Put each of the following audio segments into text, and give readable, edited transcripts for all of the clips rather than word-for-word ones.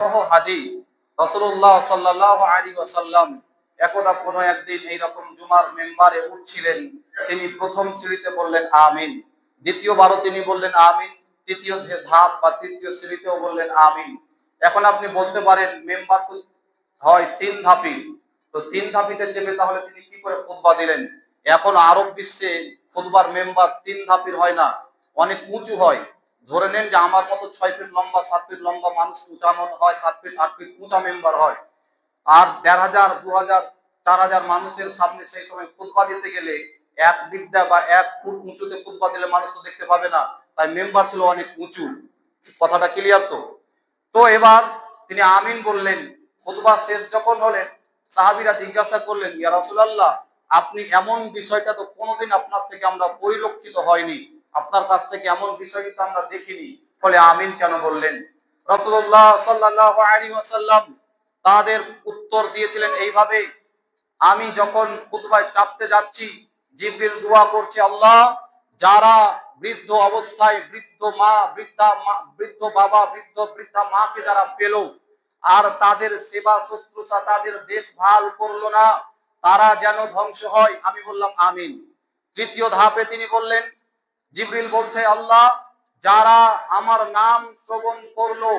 হাদিস রাসূলুল্লাহ সাল্লাল্লাহু আলাইহি ওয়াসাল্লাম একদা কোন একদিন এইরকম জুমার মেম্বারে উঠছিলেন। তিনি প্রথম সিঁড়িতে বললেন আমিন, দ্বিতীয়বারও তিনি বললেন আমিন, তৃতীয় ধাপ বা তৃতীয় সিঁড়িতেও বললেন আমিন। এখন আপনি বলতে পারেন মেম্বার তো হয় তিন ধাপি, তো তিন ধাপিতে চেপে তাহলে তিনি কি করে খুতবা দিলেন? এখন আরব বিশ্বে খুতবার মেম্বার তিন ধাপির হয় না, অনেক উঁচু হয়। ধরে নেন যে আমার মতো 6 ফিট লম্বা 7 ফিট লম্বা মানুষ উঁচানো হয়, 7 ফিট 8 ফিট উঁচা মেম্বার হয়। আর 1,500 2,000 4,000 মানুষের সামনে সেই সময় খুতবা দিতে গেলে এক বিদ্যা বা 1 ফুট উঁচুতে খুতবা দিলে মানুষ তো দেখতে পাবে না, তাই মেম্বার ছিল অনেক উঁচু। কথাটা ক্লিয়ার তো? তো এবার তিনি আমিন বললেন। খুতবা শেষ যখন হলেন, সাহাবীরা জিজ্ঞাসা করলেন, ইয়া রাসূলুল্লাহ, আপনি এমন বিষয়টা তো কোনোদিন আপনার থেকে আমরা পরিলক্ষিত হয়নি, আপনার কাছ থেকে এমন বিষয়টা তো আমরা দেখিনি, ফলে আমিন কেন বললেন? রাসূলুল্লাহ সাল্লাল্লাহু আলাইহি ওয়াসাল্লাম তাদের উত্তর দিয়েছিলেন এইভাবে, আমি যখন খুতবায় চাপতে যাচ্ছি, জিবরিল দোয়া করছে, আল্লাহ, যারা বৃদ্ধ অবস্থায় বৃদ্ধ মা বৃদ্ধ বাবা বৃদ্ধ বৃদ্ধা মাকে যারা পেল আর তাদের সেবা শুশ্রূষা তাদের দেখভাল করলো না, তারা যেন ধ্বংস হয়। আমি বললাম আমিন। তৃতীয় ধাপে তিনি বললেন, জিবরিল বলছে, আল্লাহ, যারা আমার নাম শ্রবণ করলো,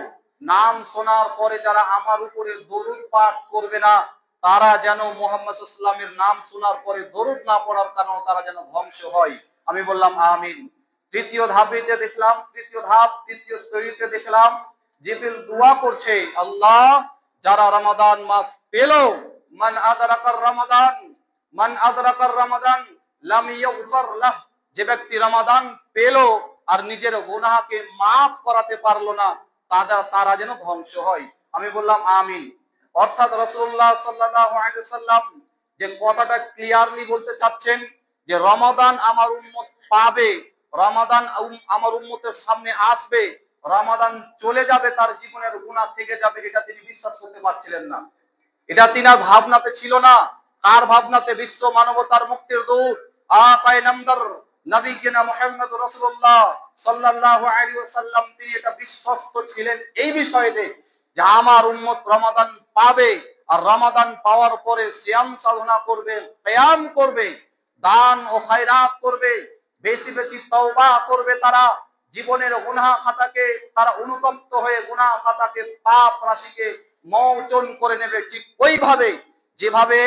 নাম শোনার পরে যারা আমার উপরে দরুদ পাঠ করবে না, তারা যেন মুহাম্মদ সাল্লাল্লাহু আলাইহি ওয়াসাল্লামের নাম শোনার পরে দরুদ না পড়ার কারণে তারা যেন ধ্বংস হয়। আমি বললাম আমিন। তৃতীয় ধাপেতে দেখলাম, তৃতীয় স্তরীতে দেখলাম জিবরিল দোয়া করছে, আল্লাহ, যারা রমাদান মাস পেল, মান আদরাকার রমাদান, মান আদরাকার রমাদান লাম ইগফার লাহ, যে ব্যক্তি রমাদান পেল আর নিজের গুনাহকে মাফ করাতে পারলো না, তারা যেন ধ্বংস হয়। আমি বললাম আমিন। অর্থাৎ রাসূলুল্লাহ সাল্লাল্লাহু আলাইহি ওয়াসাল্লাম যে কথাটা ক্লিয়ারলি বলতে চাচ্ছেন যে রমাদান আমার উম্মত পাবে, রমাদান আমার উম্মতের সামনে আসবে, রমাদান চলে যাবে, তার জীবনের গুনাহ থেকে যাবে, এটা তিনি বিশ্বাস করতে পারছিলেন না। এটা তিনার ভাবনাতে ছিল না। কার ভাবনাতে? বিশ্ব মানবতার মুক্তির দূত আকায়ে নামদার নবীনা মুহাম্মদ রাসূলুল্লাহ সাল্লাল্লাহু আলাইহি ওয়াসাল্লাম তিনি এটা বিশ্বস্ত ছিলেন এই বিষয়েতে যে আমার উম্মত রমাদান পাবে, আর রমাদান পাওয়ার পরে সিয়াম সাধনা করবে, কিয়াম করবে, দান ও খায়রাত করবে, বেশি বেশি তওবা করবে, তারা জীবনের গুনাহ খাতাকে তারা অনুতপ্ত হয়ে গুনাহ খাতাকে পাপ রাশিকে মোচন করে নেবে। ঠিক ওইভাবে যেভাবে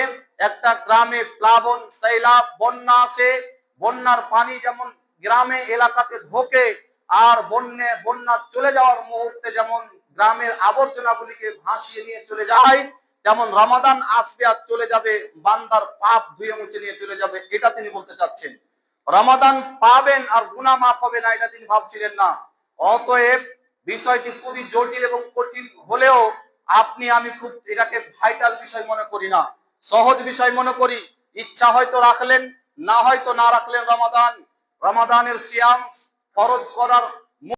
একটা গ্রামে প্লাবন সৈলাব বন্যা আসে, বন্যার পানি যেমন গ্রামে এলাকাতে ঢোকে আর বন্যা চলে যাওয়ার মুহূর্তে যেমন গ্রামের আবর্জনাগুলিকে ভাসিয়ে নিয়ে চলে যায়, যেমন রমাদান আসবে আর চলে যাবে, বান্দার পাপ ধুয়ে মুছে নিয়ে চলে যাবে, এটা তিনি বলতে চাচ্ছেন। রমাদান পাবেন আর গুনাহ মাফ হবে না, এটা তিনি ভাবছিলেন না। অতএব বিষয়টি খুবই জটিল এবং কঠিন হলেও আপনি আমি খুব এটাকে ভাইটাল বিষয় মনে করি না, সহজ বিষয় মনে করি। ইচ্ছা হয়তো রাখলেন, না হয়তো না রাখলেন রমাদানের সিয়াম ফরজ করার